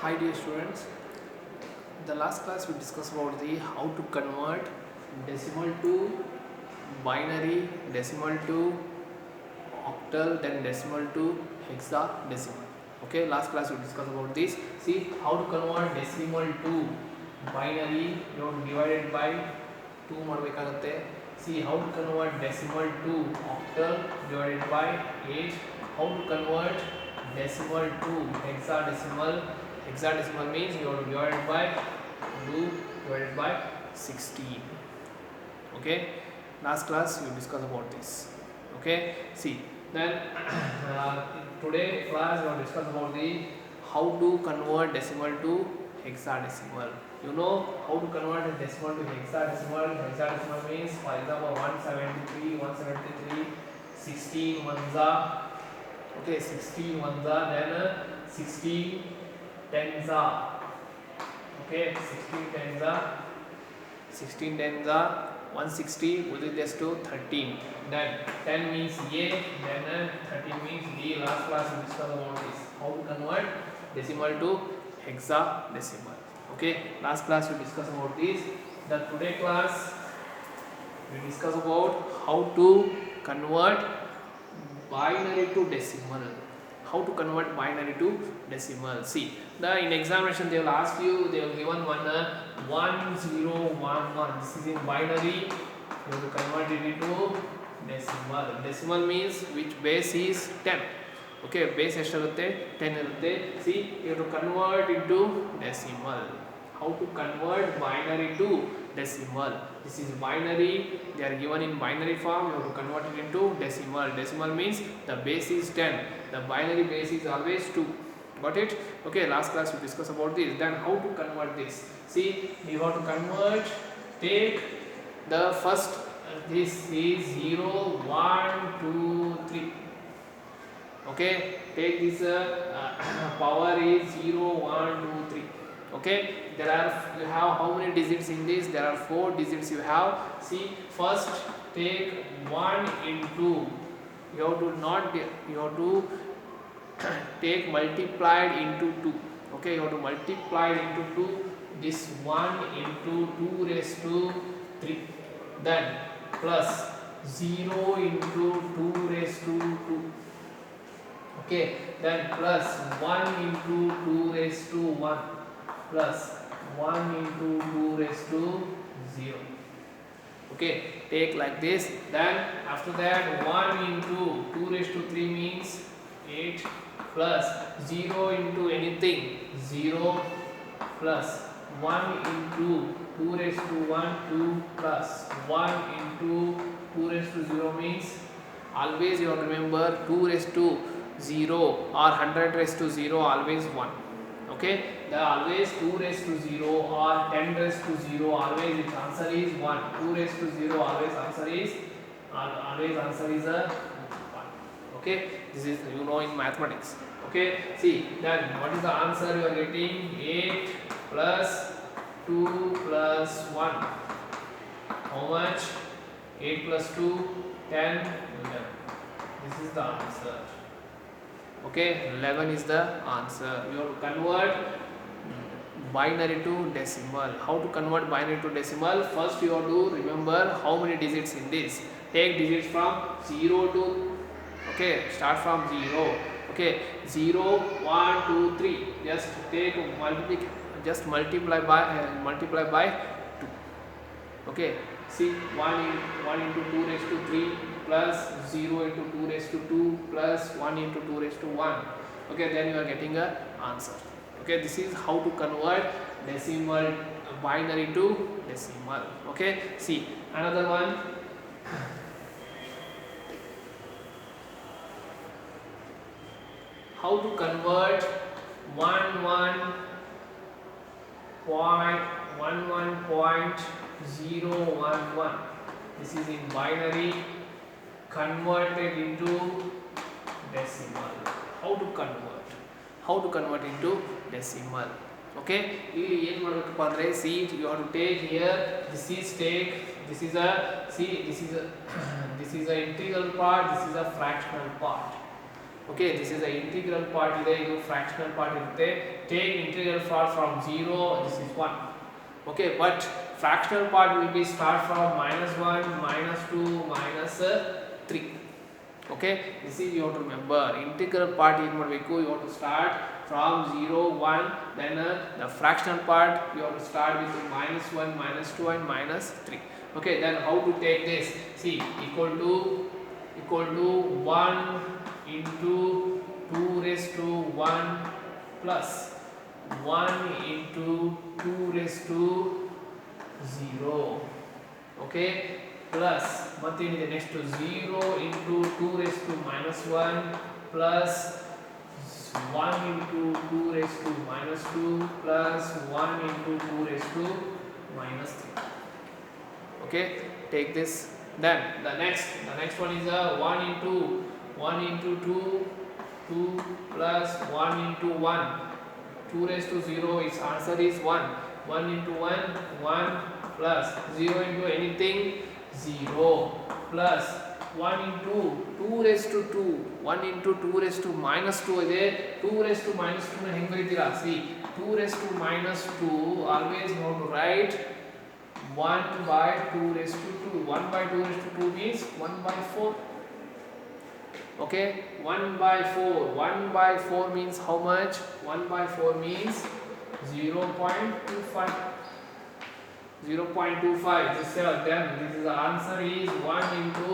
Hi dear students, the last class we discussed about the how to convert decimal to binary, decimal to octal, then decimal to hexadecimal. Okay, last class we discussed about this. See how to convert decimal to binary. You have to divide it by 2 ಮಾಡಬೇಕಾಗುತ್ತೆ. See how to convert decimal to octal divided by 8. How to convert decimal to hexadecimal. Hexadecimal means you have to divide it by 2 divided by 16. Okay, last class we discussed about this. Okay, see then today class we will discuss about the how to convert decimal to hexadecimal. You know how to convert a decimal to hexadecimal. Hexadecimal means, for example, 173, 173, 16 ones are, okay, 16 ones are, then 16 tens are, okay, 16 tens are, 16 tens are 160, with it just to 13. Then 10 means A, then 13 means B. Last class we discussed about this. How to convert decimal to hexadecimal. Okay, last class we discussed about this. The today class we discuss about how to convert binary to decimal. How to convert binary to decimal. See, in examination they will ask you, they will given one 1011. This is in binary. You have to convert it into decimal. Decimal means which base is 10. Okay, base ಎಷ್ಟಾಗುತ್ತೆ 10 ಇರುತ್ತೆ. See, you have to convert into decimal. How to convert binary to decimal. This is binary, they are given in binary form. You have to convert it into decimal. Decimal means the base is 10, the binary base is always 2. Got it? Okay, last class we discussed about this. Then how to convert this. See, you have to convert, take the first, this is 0 1 2 3. Okay, take this power is 0 1 2 3. Okay, there are, you have how many digits in this? There are 4 digits you have. See, first take 1 into, you have to not, you have to take multiplied into 2. Okay, you have to multiply into 2. This 1 into 2 raised to 3. Then plus 0 into 2 raised to 2. Okay, then plus 1 into 2 raised to 1. Plus 1 into 2 raised to 0. Okay, take like this. Then after that 1 into 2 raised to 3 means 8, plus 0 into anything 0, plus 1 into 2 raised to 1 2, plus 1 into 2 raised to 0 means, always you have to remember 2 raised to 0 or 100 raised to 0 always 1. Okay, the always 2 raised to 0 or 10 raised to 0 always its answer is 1. 2 raised to 0 always answer is a 1. Okay, this is, you know, in mathematics. Okay, see, then what is the answer you are getting? 8 plus 2 plus 1. How much? 8 plus 2 10 11. This is the answer. Okay, 11 is the answer. You have to convert binary to decimal. How to convert binary to decimal? First you have to remember how many digits in this. Take digits from 0 to, okay, start from 0. Okay, 0 1 2 3. Just take just multiply by 2. Okay, see, 1 into 2 raised to 3, plus 0 into 2 raised to 2, plus 1 into 2 raised to 1. Okay, then you are getting a answer. Okay, this is how to convert decimal, binary to decimal. Okay, see another one. How to convert 11.011. This is in binary converted into decimal. How to convert? How to convert into decimal? Okay, ಇಲ್ಲಿ ಏನು ಮಾಡಬೇಕಪ್ಪ ಅಂದರೆ, see, you have to take here, this is take, this is a, see, this is a this is a integral part, this is a fractional part. Okay, this is the integral part ಇದೆ, ಇದು fractional part ಇರುತ್ತೆ. Take integral part from 0, this is 1. Okay, but fractional part will be start from -1, -2, -3. Okay, this is you have to remember. Integral part ಏನು ಮಾಡಬೇಕು, you have to start from 0, 1, then the fractional part you have to start with -1, -2 and -3. Okay, then how to take this? See, equal to 1 into 2 raised to 1 plus 1 into 2 raised to 0. Okay, plus mattೇನಿದೆ next to 0 into 2 raised to -1 plus 1 into 2 raised to -2 plus 1 into 2 raised to -3. Okay, take this. Then the next one is 1 into 2, 2 plus 1 into 1, 2 raised to 0, its answer is 1. 1 into 1, 1 plus 0 into anything, 0 plus 1 into 2 raised to 2, 1 into 2 raised to -2 ಇದೆ. 2 raised to -2 ನ ಹೆಂಗೆ ಬರೀತೀರಾ? See, 2 raised to -2 always know to write 1 by 2 raised to 2. 1 by 2 raised to 2 means 1 by 4. Okay, 1 by 4. 1 by 4 means how much? 1 by 4 means 0.25. 0.25. This then this is the answer is 1 into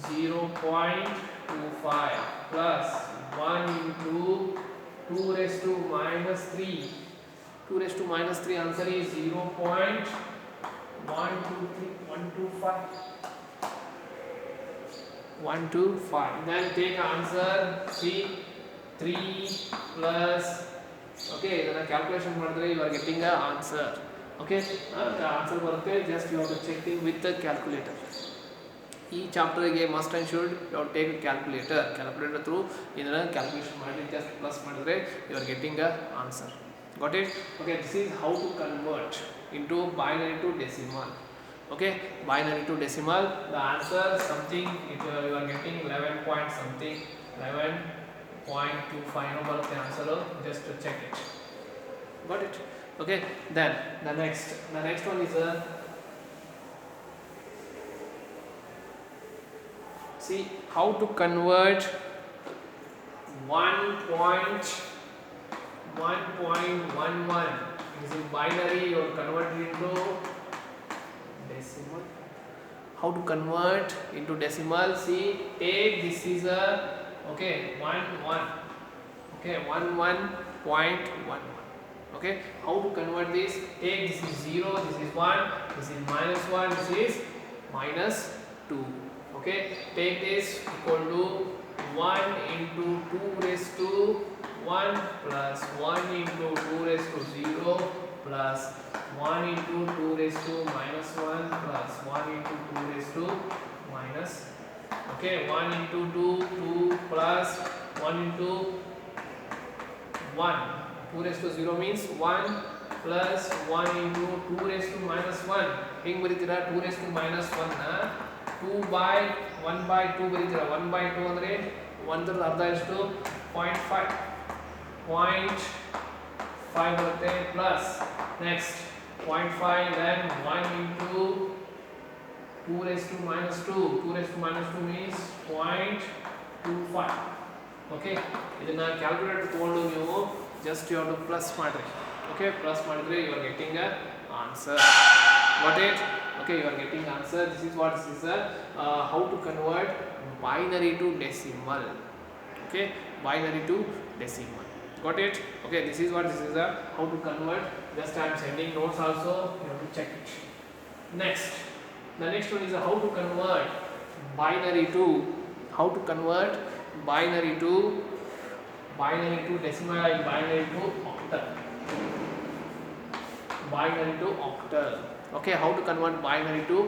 0.25 plus 1 into 2 raised to -3. 2 raised to -3 answer is 0.125. 125. Then take answer. See, 3 plus. Okay, then calculation ಮಾಡಿದ್ರೆ you are getting a answer. Okay, the answer ಬರುತ್ತೆ. Just you have to check it with the calculator. ಈ ಚಾಪ್ಟರ್ಗೆ must and should you have to take a calculator through ಇದನ್ನ calculation ಮಾಡಿ just plus ಮಾಡಿದ್ರೆ you are getting a answer. Got it? Okay, this is how to convert into binary to decimal. Okay, binary to decimal, the answer something you are getting 11 point something, 11.25 no barutte answer, just to check it. Got it? Okay, then the next one is see how to convert 1.11 is in binary or convert it into decimal. How to convert into decimal? See, take this is a okay 1 okay 11.11. Okay, how to convert this? Take this is 0, this is 1, this is -1, this is -2. Okay, take this equal to 1 into 2 raised to 1 plus 1 into 2 raised to 0 plus 1 into 2 raised to -1 plus 1 into 2 raised to minus. Okay, 1 into 2, 2 plus 1 into 1. 2 raised to 0 means 1 plus 1 into 2 raised to -1. ಹೆಂಗೆ ಬರೀತೀರಾ? 2 raised to -1 ನ 2 by 1 by 2 ಬರೀತೀರಾ. 1 by 2 ಅಂದರೆ 1 ಅರ್ಧ ಎಷ್ಟು? 0.5. 0.5 ಬರುತ್ತೆ plus next 0.5 then 1 into 2 raised to -2. 2 raised to -2 means 0.25. Okay, ಇದನ್ನ calculator ತಗೊಂಡು ನೀವು just you have to plus ಮಾಡ್ರಿ. Okay, plus ಮಾಡಿದ್ರೆ you are getting a answer. Got it? Okay, you are getting answer. This is what this is how to convert binary to decimal. Okay, binary to decimal. Got it? Okay, this is what this is how to convert. Just I am sending notes also, you have to check it. Next, the next one is how to convert binary to decimal and binary to octal. Binary to octal. Okay, how to convert binary to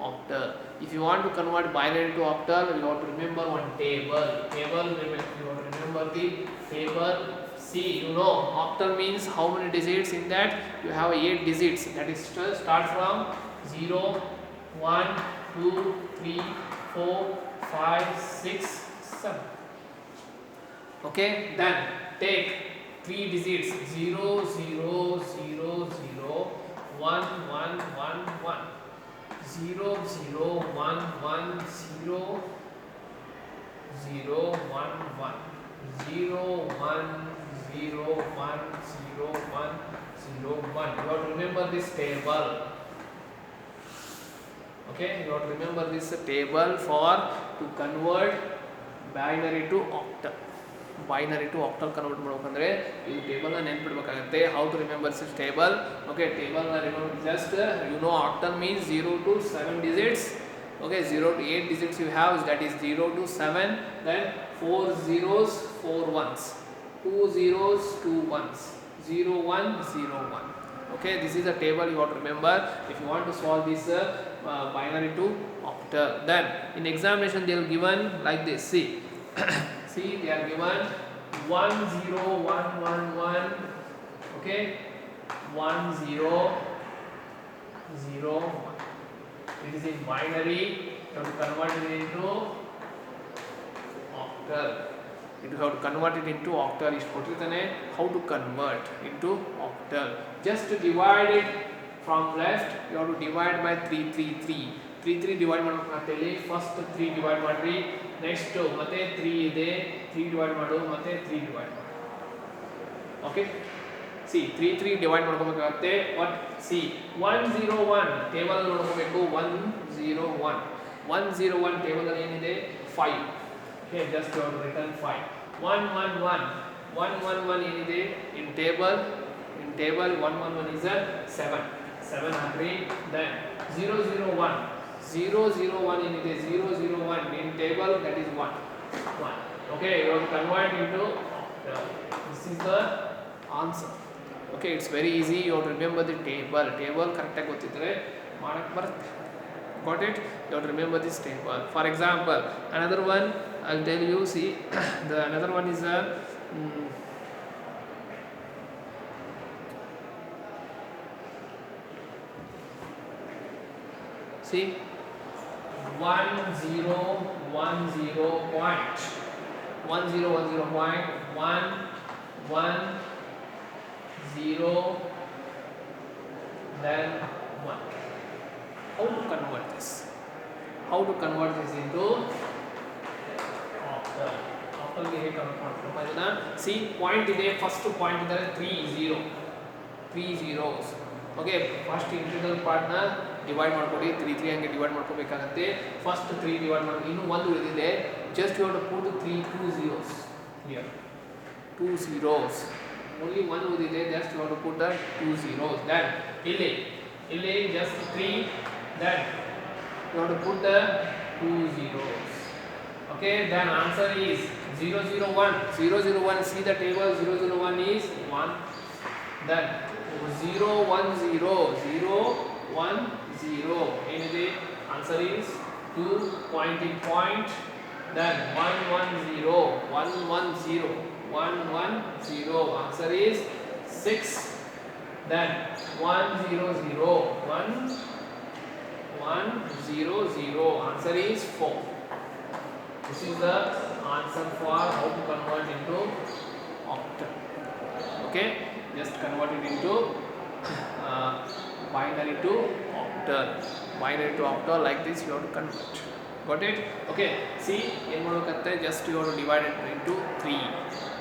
octal? If you want to convert binary to octal, you have to remember one table. You have to remember the table. See, you know octal means how many digits in that? You have 8 digits. That is start from 0, 1, 2, 3, 4, 5, 6, 7. Okay, then take three digits 0 0 0 0 1 1 1 1 0 0 1 1 0 0 1 1 0 1 0 1 0 1 0 1. You have to remember this table. Okay, you have to remember this table for to convert binary to octal. Binary to octal convert ಮಾಡಬೇಕಂದ್ರೆ ಈ table ನ ನೆನಪಿಡಬೇಕಾಗುತ್ತೆ. How to remember this table? Okay, table na remember just you know octal means 0 to 7 digits. Okay, 0 to 8 digits you have, that is 0 to 7, then 4 zeros 4 ones, 2 zeros 2 ones, 0 1 0 1. Okay, this is a table you have to remember if you want to solve this binary to octal. Then in examination they will given like this. See they are given 1 0 1 1 1. Okay, 1 0 0 1. It is in binary. You have to convert it into octal. You have to convert it into octal. Is ಕೊಟ್ಟಿರ್ತಾನೆ how to convert into octal. Just to divide it from left, you have to divide by 3 3 3. 3 3 divide ಮಾಡಬೇಕು ಇಲ್ಲಿ first 3 divide ಮಾಡ್ರಿ, next ಮತ್ತೆ 3 ಇದೆ 3 divide ಮಾಡು, ಮತ್ತೆ 3 divide ಮಾಡು. Okay, C 3 3 divide ಮಾಡ್ಕೋಬೇಕಾಗುತ್ತೆ. ವಾಟ್ ಸಿ 1 0 1 ಟೇಬಲ್ ನೋಡ್ಕೋಬೇಕು. 1 0 1 1 0 1 ಟೇಬಲ್ ಅಲ್ಲಿ ಏನಿದೆ 5. Okay, just you have to return 5. 1 1 1 1 1 1 ಏನಿದೆ ಇನ್ ಟೇಬಲ್ 1 1 1 is a 7 ಹಾಕ್ರಿ. ದೆನ್ 0 0 1 0 0 1 ಏನಿದೆ 0 0 1 in table, that is 1 1. Okay, you have to convert into this is the answer. Okay, it's very easy. You have to remember the table correct ಆಗಿ ಗೊತ್ತಿದ್ರೆ ಮಾಡಕ್ಕೆ ಬರುತ್ತೆ. Got it? You have to remember this table. For example, another one I'll tell you. See the another one is a see 1 0 1 0 point 1 0 1 0 point 1 1 0 then 1. How to convert this? How to convert this into octal? Octal ಗೆ ಹೇಗೆ convert ಮಾಡ್ತೀವಿ ಅದನ್ನ see point ಇದೆ, first point ಇದೆ 3 zeros. Okay, first integral part ನ divide ಮಾಡ್ಕೊಳ್ಳಿ. 3 3 ಹಂಗೆ divide ಮಾಡ್ಕೋಬೇಕಾಗುತ್ತೆ. ಫಸ್ಟ್ 3 ಡಿವೈಡ್ ಮಾಡಿ, ಇನ್ನು ಒಂದು ಉಳಿದಿದೆ. Just you have to put 2 zeros here. 2 zeros. Only one ಉಳಿದಿದೆ. Just you have to put 2 zeros. Then ಇಲ್ಲಿ just 3. Then you have to put the 2 zeros. Okay, then answer is 0 0 1 0 0 1. See the table, 0 0 1 is 1. Then 0 1 0 0 1 0 ಏನಿದೆ answer is 2 pointing point. Then 1 1 0 1 1 0 1 1 0 answer is 6. Then 1 0 0 1 1 0 0 answer is 4. This is the answer for how to convert into octal. Okay, just convert it into binary to octal. Binary to octal, like this you have to convert. Got it? Okay, see ಏನು ಮಾಡಬೇಕಾಗುತ್ತೆ, just you have to divide it into 3.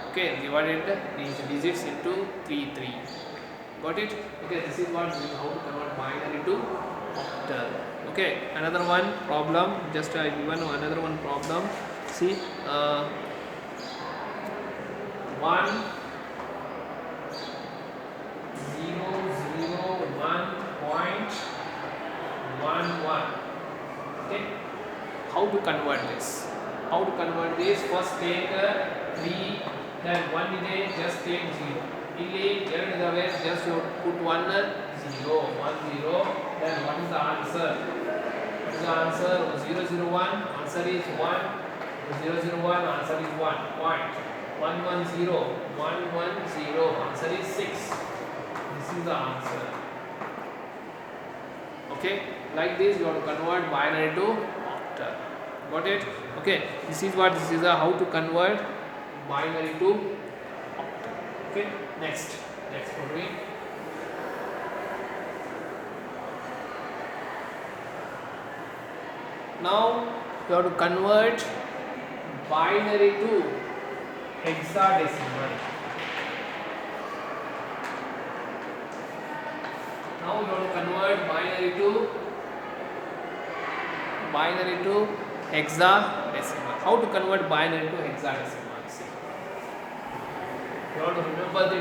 Okay, divided these digits into 3 3. Got it? Okay, this is what how to convert binary to octal. Okay, another one problem, just I given another one problem. See 1 0 0 1 point 1 1. Okay, how to convert this? First take 3, then 1 ಇದೆ, just take 0. ಇಲ್ಲಿ ಎರಡು ಇದಾವೆ, just you put 1 0 1 0. Then what is the answer? 0 0 1 answer is 1. 0 0 1 answer is 1 point. 1 1 0 1 1 0 answer is 6. This is the answer. Okay, like this you have to convert binary to octal. Got it? Okay, this is how to convert binary to octal. Okay, next following. Now you have to convert binary to hexadecimal. Now you have to convert binary to hexadecimal. How to convert binary to hexadecimal? See, you have to remember the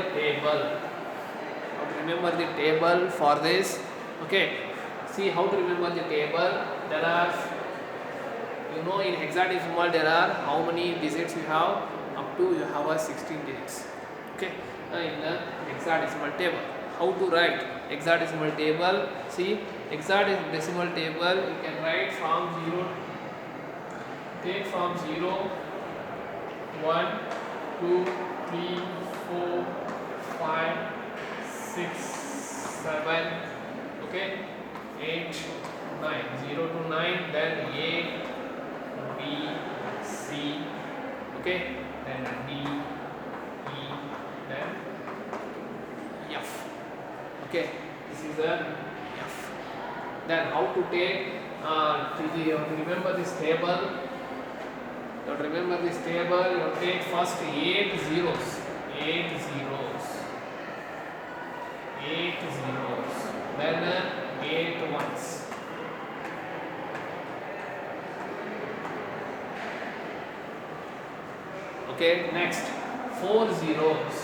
table. For this. Okay, see how to remember the table. There are, in hexadecimal there are how many digits you have? Up to you have a 16 digits. Okay, in the hexadecimal table. How to write hexadecimal table? See, hexadecimal table you can write from 0. Take from 0, 1, 2, 3, 4, 5, 6, 7, okay, 8, 9, 0 to 9, then A, B, C, okay, then D, E, then F. Okay, this is a F. Then how to take? You have to remember this table. You take first 8 zeros. 8 zeros. Then 8 ones. Okay, next 4 zeros.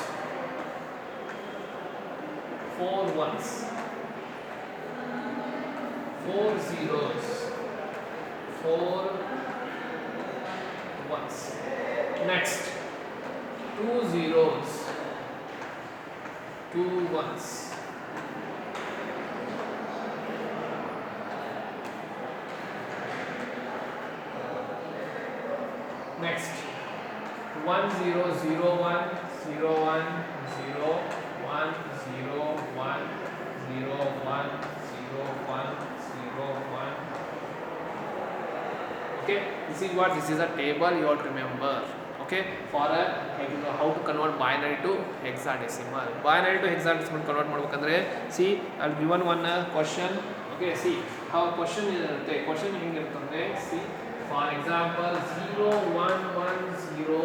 4 ones. 4 zeros. 4 ones. Next 2 zeros. 2 ones. Next 1 0 0 1 0 1 0 1 0 1 0 1 0 1 0 1. Okay, this is a table you have to remember. Okay, for how to convert binary to hexadecimal. Convert ಮಾಡಬೇಕಂದ್ರೆ see, I'll given one question. Okay, see how question ಇರುತ್ತೆ. Question ಹೆಂಗಿರುತ್ತಂದ್ರೆ see, for example 0 1 1 0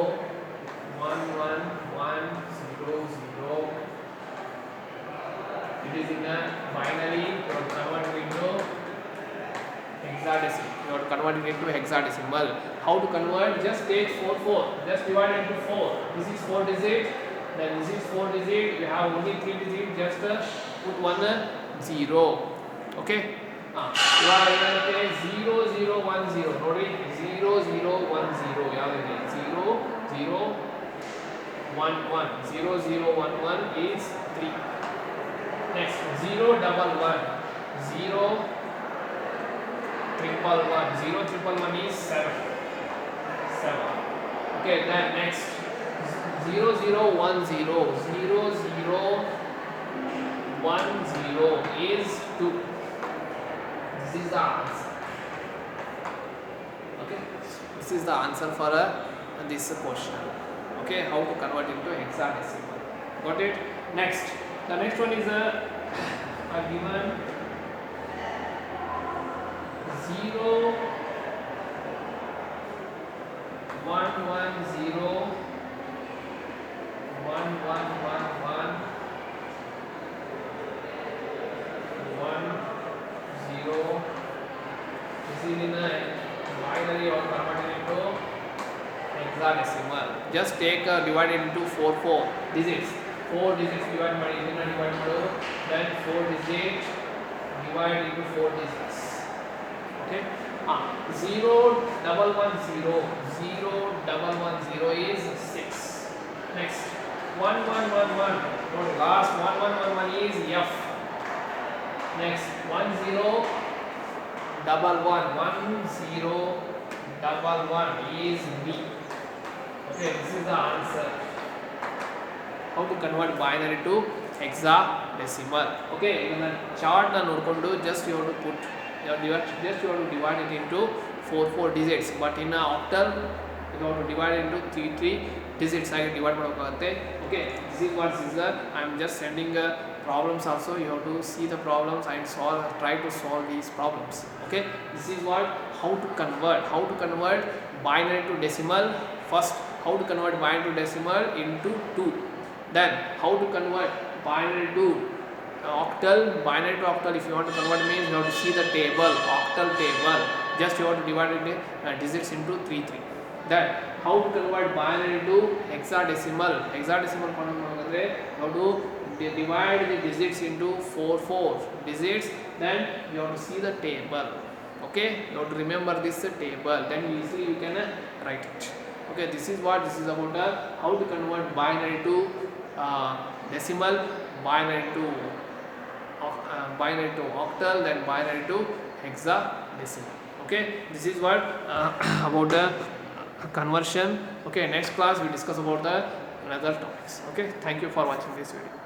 1 1 1 0 0. It is in a binary. You have to convert it into hexadecimal. How to convert? Just take 4 4. Just divide it into 4. This is 4 digit. Then this is 4 digit. You have only 3 digit. Just put one 0. Okay. ಇವಾಗ ಏನಾಗುತ್ತೆ 0 0 1 0 ನೋಡಿ 0 0 1 0 ಯಾವುದು 0 0 1 1 0 0 1 1 is 3. Next 0 1 1 0 triple 1 0 triple 1 is 7. Okay, then next 0 0 1 0 0 0 1 0 is 2. This is the answer. Okay, this is the answer for this question. Okay, how to convert into hexadecimal. Got it? Next, the next one is a given 0 1 1 0 1 1 1 1 1 0. This is in a binary or converted into hexadecimal. Just take divide it into 4 digits. 4 digits divide ಮಾಡಿ ಇದನ್ನ divide ಮಾಡು. Then 4 digit divide into 4 digits. Okay. 0 1 1 0 0 1 1 0 is 6. Next 1 1 1 1. Note last 1 1 1 1 is F. Next 1 0 1 1 1 0 1 1 is B. Okay, this is the answer. How to convert binary to hexadecimal. Okay, ಇದನ್ನ chart na ನೋಡ್ಕೊಂಡು just you have to put you have to divide it into 4 digits, but in a octal you have to divide into 3 digits ಆಗಿ divide ಮಾಡಬೇಕಾಗುತ್ತೆ. Okay, this is what is the I am just sending problems also. You have to see the problems and try to solve these problems. Okay, this is what how to convert binary to decimal. First, how to convert binary to decimal into 2. Then how to convert binary to octal. Binary to octal, if you want to convert means you have to see the table, octal table. Just you have to divide it digits into 3. Then how to convert binary to hexadecimal. Hexadecimal you have to divide the digits into 4 digits. Then you have to see the table. Okay, you have to remember this table, then easily you can write it. Okay, this is about how to convert binary to decimal, binary to octal, then binary to hexadecimal. Okay, this is what about the conversion. Okay, next class we discuss about the another topics. Okay, thank you for watching this video.